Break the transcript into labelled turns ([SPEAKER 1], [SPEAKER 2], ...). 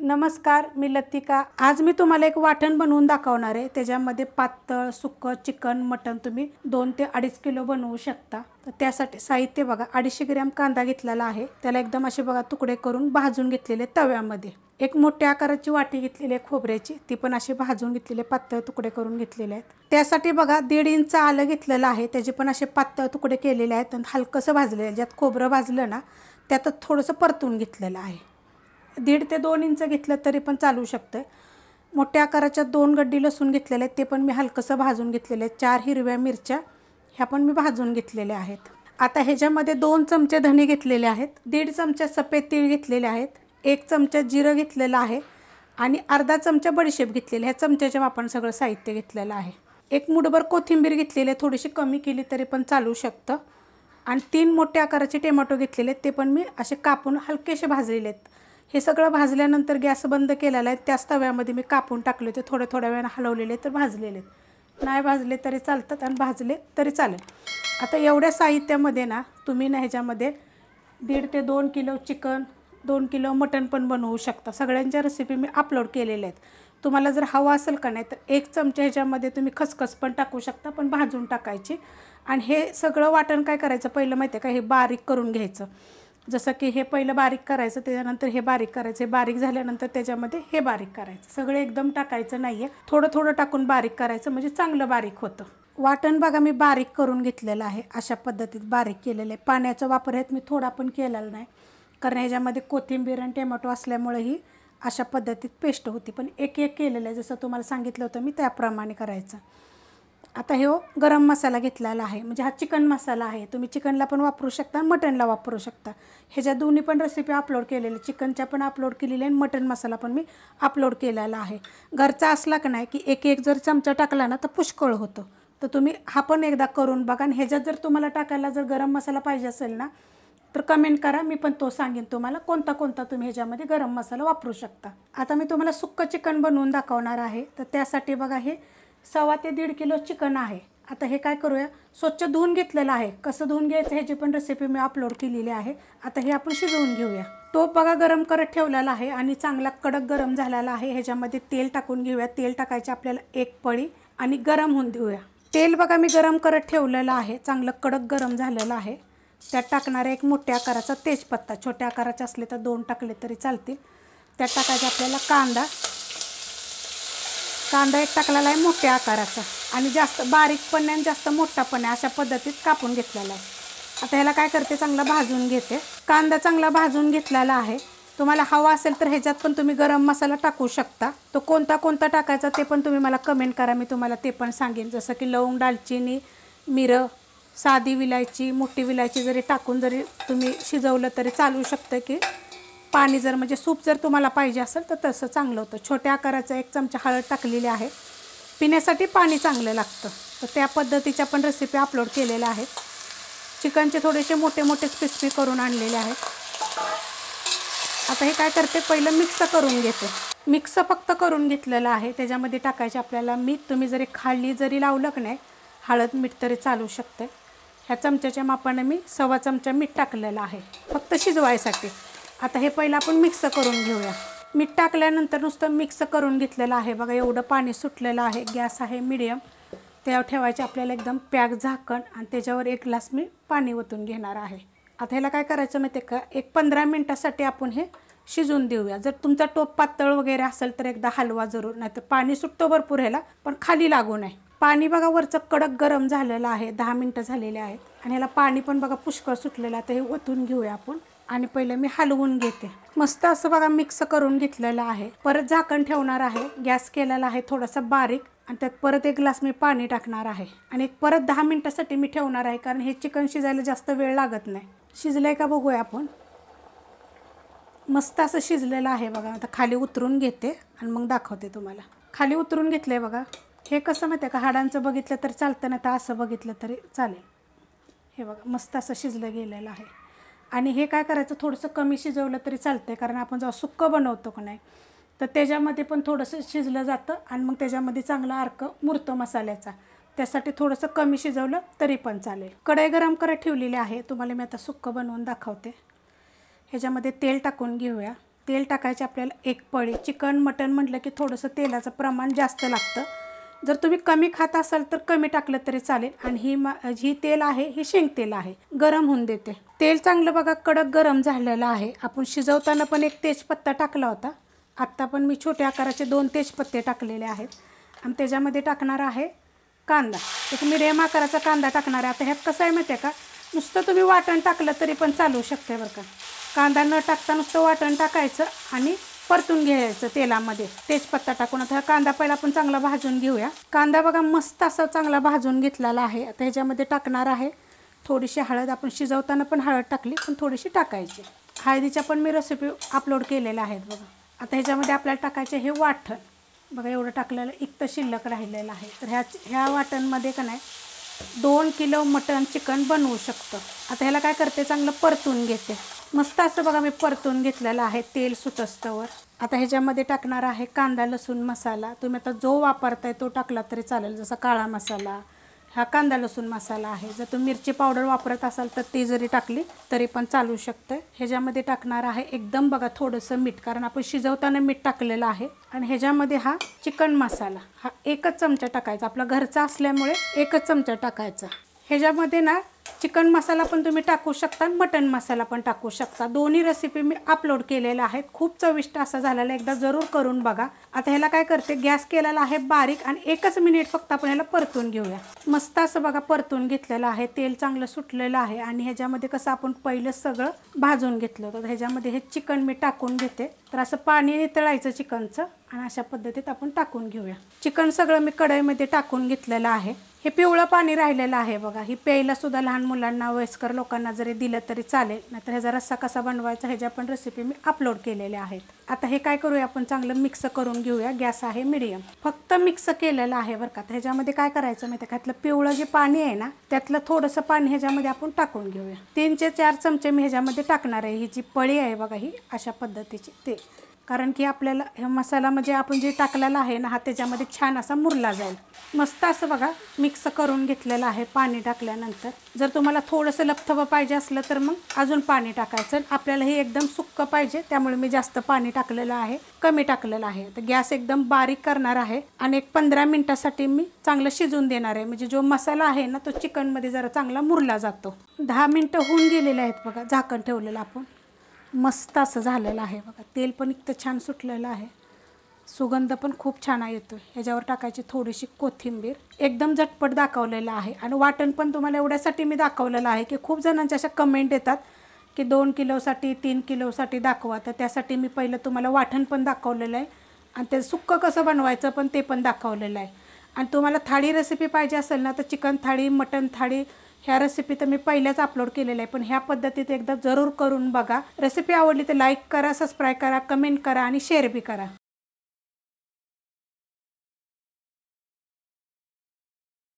[SPEAKER 1] नमस्कार, मी लतिका। आज मी तुम्हाला एक वाटण बनवून दाखवणार आहे। त्याच्यामध्ये पातळ सुक्क चिकन मटण तुम्ही 2 ते 2.5 किलो बनवू शकता। तर त्यासाठी साहित्य बघा, 250 ग्रॅम कांदा घेतलेला आहे। त्याला एकदम असे बघा तुकडे करून भाजून घेतलेले तव्यामध्ये। एक मोठ्या आकाराची वाटी घेतलेली आहे खोबऱ्याची, ती पण असे भाजून घेतलेले पातळ तुकडे करून घेतलेले आहेत। त्यासाठी बघा 1.5 इंच आलं घेतलेलं आहे, त्याचे पण असे पातळ तुकडे केलेले आहेत आणि हलकसं भाजले। ज्यात खोबरं भाजलं ना त्यात थोडंसं परतून घेतलेलं आहे। 1.5 ते 2 इंच घेतलं तरी पण चालू शकतं। मोठ्या आकाराच्या 2 गड्डी लसूण घेतलेले आहेत, ते पण मी हलकसं भाजून घेतलेले आहेत। 4 हिरव्या मिरच्या ह्या पण मी भाजून घेतलेल्या आहेत। आता ह्याच्यामध्ये 2 चमचे धणे घेतलेले आहेत, 1.5 चमचा सफेद तीळ घेतलेले आहेत, 1 चमचा जिरं घेतलेलं आहे आणि अर्धा चमचा बडीशेप घेतलेली आहे। चमच्याच्या मापाने सगळं साहित्य घेतलेलं आहे। एक मुठभर कोथिंबीर घेतलेली आहे, थोडीशी कमी केली तरी पण चालू शकतं। आणि 3 मोठ्या आकाराचे टोमॅटो घेतलेले आहेत, ते पण मी असे कापून हलकेसे भाजलेले आहेत। हे सगळं भाजल्यानंतर गॅस बंद केलेला आहे। त्याच तव्यामध्ये मी कापून टाकले होते, थोड्या वेळाने हलवलेले तर भाजलेले आहेत। नाही भाजले तरी चालतात आणि भाजले तरी चालेल। आता एवढ्या साहित्यामध्ये ना तुम्ही ना ह्याच्यामध्ये 1.5 ते 2 किलो चिकन, 2 किलो मटण पण बनवू शकता। सगळ्यांच्या रेसिपी मी अपलोड केलेल्या आहेत। तुम्हाला जर हवा असेल का नाही तर 1 चमचा ह्याच्यामध्ये तुम्ही खसखस पण टाकू शकता, पण भाजून टाकायची। आणि हे सगळं वाटण काय करायचं पहिलं माहिती आहे का, हे बारीक करून घ्यायचं। जसं की हे पहिलं बारीक करायचं, त्याच्यानंतर हे बारीक करायचं, हे बारीक झाल्यानंतर त्याच्यामध्ये हे बारीक करायचं। सगळं एकदम टाकायचं नाही आहे, थोडं थोडं टाकून बारीक करायचं, म्हणजे चांगलं बारीक होतं। वाटण बघा मी बारीक करून घेतलेलं आहे, अशा पद्धतीत बारीक केलेलं आहे। पाण्याचा वापर ह्यात मी थोडा पण केलेला नाही, कारण ह्याच्यामध्ये कोथिंबीर आणि टोमॅटो असल्यामुळे ही अशा पद्धतीत पेस्ट होती। पण एक एक केलेलं आहे, जसं तुम्हाला सांगितलं होतं मी त्याप्रमाणे करायचं। आता हे गरम मसाला घेतलेला आहे, म्हणजे हा चिकन मसाला आहे। तुम्ही चिकनला पण वापरू शकता, मटनला वापरू शकता। ह्याच्या दोन्ही पण रेसिपी अपलोड केलेली, चिकनच्या पण अपलोड केलेली आणि मटन मसाला पण मी अपलोड केलेला आहे। घरचा असला का नाही की एक एक जर चमचा टाकला ना तर पुष्कळ होतं। तर तुम्ही हा पण एकदा करून बघा। आणि ह्याच्यात जर तुम्हाला टाकायला जर गरम मसाला पाहिजे असेल ना तर कमेंट करा, मी पण तो सांगेन तुम्हाला कोणता कोणता तुम्ही ह्याच्यामध्ये गरम मसाला वापरू शकता। आता मी तुम्हाला सुक्क चिकन बनवून दाखवणार आहे। तर त्यासाठी बघा हे 1.25 ते 1.5 किलो चिकन आहे। आता हे काय करूया, स्वच्छ धुवून घेतलेलं आहे। कसं धुवून घ्यायचं ह्याची पण रेसिपी मी अपलोड केलेली आहे। आता हे आपण शिजवून घेऊया। टोप बघा गरम करत ठेवलेला आहे आणि चांगला कडक गरम झालेला आहे। ह्याच्यामध्ये तेल टाकून घेऊया। तेल टाकायचे आपल्याला 1 पळी आणि गरम होऊन देऊया। तेल बघा मी गरम करत ठेवलेलं आहे, चांगलं कडक गरम झालेलं आहे। त्यात टाकणारे एक मोठ्या आकाराचा तेजपत्ता, छोट्या आकाराचे असले तर 2 टाकले तरी चालतील। त्यात टाकायचा आपल्याला कांदा एक टाकलेला आहे मोठ्या आकाराचा, आणि जास्त बारीक पण नाही जास्त मोठा पण नाही, अशा पद्धतीत कापून घेतलेला आहे। आता ह्याला काय करते, चांगला भाजून घेते। कांदा चांगला भाजून घेतलेला आहे। तुम्हाला हवा असेल तर ह्याच्यात पण तुम्ही गरम मसाला टाकू शकता। तो कोणता टाकायचा ते पण तुम्ही मला कमेंट करा, मी तुम्हाला ते पण सांगेन। जसं की लवंग, दालचिनी, मिरं, साधी विलायची, मोठी विलायची जरी टाकून जरी तुम्ही शिजवलं तरी चालू शकतं। की पाणी जर म्हणजे सूप जर तुम्हाला पाहिजे असेल तर तसं चांगलं होतं। छोट्या आकाराचा 1 चमचा हळद टाकलेली आहे, पिण्यासाठी पाणी चांगलं लागतं। तर त्या पद्धतीच्या पण रेसिपी अपलोड केलेल्या आहेत। चिकनचे थोडेसे मोठे मोठे पीस करून आणलेले आहेत। आता हे काय करते, पहिलं मिक्स करून घेते। मिक्स फक्त करून घेतलेलं आहे। त्याच्यामध्ये टाकायचे आपल्याला मीठ, तुम्ही जरी खाली जरी लावलं की नाही हळद मीठ तरी चालू शकते। ह्या चमच्याच्या मापाने मी 1.25 चमचा मीठ टाकलेलं आहे, फक्त शिजवायसाठी। आता हे पहिलं आपण मिक्स करून घेऊया। मीठ टाकल्यानंतर नुसतं मिक्स करून घेतलेलं आहे बघा, एवढं पाणी सुटलेलं आहे। गॅस आहे मीडियम, त्यावर ठेवायचे आपल्याला एकदम पॅक झाकण, आणि त्याच्यावर 1 ग्लास मी पाणी ओतून घेणार आहे। आता ह्याला काय करायचं माहिती आहे का, एक 15 मिनटासाठी आपण हे शिजून देऊया। जर तुमचा टोप पातळ वगैरे असेल तर एकदा हलवा जरूर, नाहीतर पाणी सुटतं भरपूर ह्याला, पण खाली लागू नये। पाणी बघा वरचं कडक गरम झालेलं आहे, 10 मिनटं झालेले आहेत। आणि ह्याला पाणी पण बघा पुष्कळ सुटलेलं आहे। आता हे ओतून घेऊया आपण, आणि पहिलं मी हलवून घेते। मस्त असं बघा मिक्स करून घेतलेलं आहे। परत झाकण ठेवणार आहे, गॅस केलेला आहे थोडासा बारीक, आणि त्यात परत 1 ग्लास मी पाणी टाकणार आहे। आणि परत 10 मिनटासाठी मी ठेवणार आहे, कारण हे चिकन शिजायला जास्त वेळ लागत नाही। शिजलंय का बघूया आपण, मस्त असं शिजलेलं आहे बघा। आता खाली उतरून घेते आणि मग दाखवते तुम्हाला। खाली उतरून घेतलंय बघा। हे कसं माहिती आहे का, हाडांचं बघितलं तर चालतं, नाही तर असं बघितलं तरी चालेल। हे बघा मस्त असं शिजलं गेलेलं आहे। आणि हे काय करायचं, थोडंसं कमी शिजवलं तरी चालतंय, कारण आपण जेव्हा सुक्कं बनवतो का नाही तर त्याच्यामध्ये पण थोडंसं शिजलं जातं, आणि मग त्याच्यामध्ये चांगला अर्क मुरतो मसाल्याचा। त्यासाठी थोडंसं कमी शिजवलं तरी पण चालेल। कढई गरम करत ठेवलेली आहे, तुम्हाला मी आता सुक्कं बनवून दाखवते। ह्याच्यामध्ये तेल टाकून घेऊया। तेल टाकायचे आपल्याला 1 पळी। चिकन मटण म्हटलं की थोडंसं तेलाचं प्रमाण जास्त लागतं। जर तुम्ही कमी खात असाल तर कमी टाकलं तरी चालेल। आणि ही तेल आहे ही शेंग तेल आहे, गरम होऊन देते तेल चांगलं बघा कडक गरम झालेलं आहे। आपण शिजवताना पण 1 तेजपत्ता टाकला होता, आत्ता पण मी छोट्या आकाराचे 2 तेजपत्ते टाकलेले आहेत। आणि त्याच्यामध्ये टाकणार आहे कांदा, एक मिडियम आकाराचा कांदा टाकणार आहे। आता ह्यात कसं आहे माहिती आहे का, नुसतं तुम्ही वाटण टाकलं तरी पण चालू शकते बरं का। कांदा न टाकता नुसतं वाटण टाकायचं आणि परतून घ्यायचं तेलामध्ये तेजपत्ता टाकून। आता कांदा पहिला आपण चांगला भाजून घेऊया। कांदा बघा मस्त असा चांगला भाजून घेतलेला आहे। आता ह्याच्यामध्ये टाकणार आहे थोडीशी हळद, आपण शिजवताना पण हळद टाकली पण थोडीशी टाकायची। हळदीच्या पण मी रेसिपी अपलोड केलेल्या आहेत बघा। आता ह्याच्यामध्ये आपल्याला टाकायचे हे वाटण बघा, एवढं टाकलेलं इतकं शिल्लक राहिलेलं आहे। तर ह्या वाटणमध्ये का नाही 2 किलो मटण चिकन बनवू शकतो। आता ह्याला काय करते, चांगलं परतून घेते मस्त असं बघा। मी परतून घेतलेलं आहे तेल सुटस्तवर। आता ह्याच्यामध्ये टाकणार आहे कांदा लसूण मसाला। तुम्ही आता जो वापरताय तो टाकला तरी चालेल, जसा काळा मसाला, हा कांदा लसूण मसाला आहे। जर तुम्ही मिरची पावडर वापरत असाल तर ती जरी टाकली तरी पण चालू शकते। ह्याच्यामध्ये टाकणार आहे एकदम बघा थोडंसं मीठ, कारण आपण शिजवताना मीठ टाकलेलं आहे। आणि ह्याच्यामध्ये हा चिकन मसाला, हा 1च चमचा टाकायचा, आपला घरचा असल्यामुळे 1च चमचा टाकायचा। ह्याच्यामध्ये ना चिकन मसाला पण तुम्ही टाकू शकता, मटन मसाला पण टाकू शकता। दोन्ही रेसिपी मी अपलोड केलेल्या आहेत, खूप चविष्ट असा झालेला, एकदा जरूर करून बघा। आता ह्याला काय करते, गॅस केलेला आहे बारीक आणि 1च मिनिट फक्त आपण ह्याला परतून घेऊया। मस्त असं बघा परतून घेतलेलं आहे, तेल चांगलं सुटलेलं आहे। आणि ह्याच्यामध्ये कसं आपण पहिलं सगळं भाजून घेतलं होतं, ह्याच्यामध्ये हे चिकन मी टाकून घेते। तर असं पाणी नितळायचं चिकनचं आणि अशा पद्धतीत आपण टाकून घेऊया। चिकन सगळं मी कढईमध्ये टाकून घेतलेलं आहे। हे पिवळं पाणी राहिलेलं आहे बघा, ही प्यायला सुद्धा लहान मुलांना वयस्कर लोकांना जरी दिलं तरी चालेल। नाहीतर ह्याचा रस्सा कसा बनवायचा ह्याच्या पण रेसिपी मी अपलोड केलेल्या आहेत। आता हे काय करूया, आपण चांगलं मिक्स करून घेऊया। गॅस आहे मीडियम, फक्त मिक्स केलेलं आहे बरं का। ह्याच्यामध्ये काय करायचं माहिती आहे का, त्यातलं पिवळं जे पाणी आहे ना त्यातलं थोडंसं पाणी ह्याच्यामध्ये आपण टाकून घेऊया। 3 ते 4 चमचे मी ह्याच्यामध्ये टाकणार आहे। ही जी पळी आहे बघा ही अशा पद्धतीची, ते कारण की आपल्याला हे मसाला म्हणजे आपण जे टाकलेला आहे ना हा त्याच्यामध्ये छान असा मुरला जाईल। मस्त असं बघा मिक्स करून घेतलेलं आहे पाणी टाकल्यानंतर। जर तुम्हाला थोडंसं लपथबं पाहिजे असलं तर मग अजून पाणी टाकायचं। आपल्याला हे एकदम सुक्क पाहिजे त्यामुळे मी जास्त पाणी टाकलेलं आहे, कमी टाकलेलं आहे। तर गॅस एकदम बारीक करणार आहे आणि एक 15 मिनिटासाठी मी चांगलं शिजून देणार आहे, म्हणजे जो मसाला आहे ना तो चिकनमध्ये जरा चांगला मुरला जातो। 10 मिनिटं होऊन गेलेले आहेत बघा, झाकण ठेवलेलं आपण। मस्त असं झालेलं आहे बघा, तेल पण इतकं छान सुटलेलं आहे, सुगंध पण खूप छान येतो। ह्याच्यावर टाकायची थोडीशी कोथिंबीर, एकदम झटपट दाखवलेलं आहे। आणि वाटण पण तुम्हाला एवढ्यासाठी मी दाखवलेलं आहे की खूप जणांच्या अशा कमेंट येतात की 2 किलोसाठी 3 किलोसाठी दाखवा, तर त्यासाठी मी पहिलं तुम्हाला वाटण पण दाखवलेलं आहे आणि ते सुक्कं कसं बनवायचं पण ते पण दाखवलेलं आहे। आणि तुम्हाला थाळी रेसिपी पाहिजे असेल ना तर चिकन थाळी, मटन थाळी ह्या रेसिपी तर मी पहिल्याच अपलोड केलेल्या आहे, पण ह्या पद्धतीत एकदा जरूर करून बघा। रेसिपी आवडली तर लाईक करा, सबस्क्राईब करा, कमेंट करा आणि शेअर बी करा।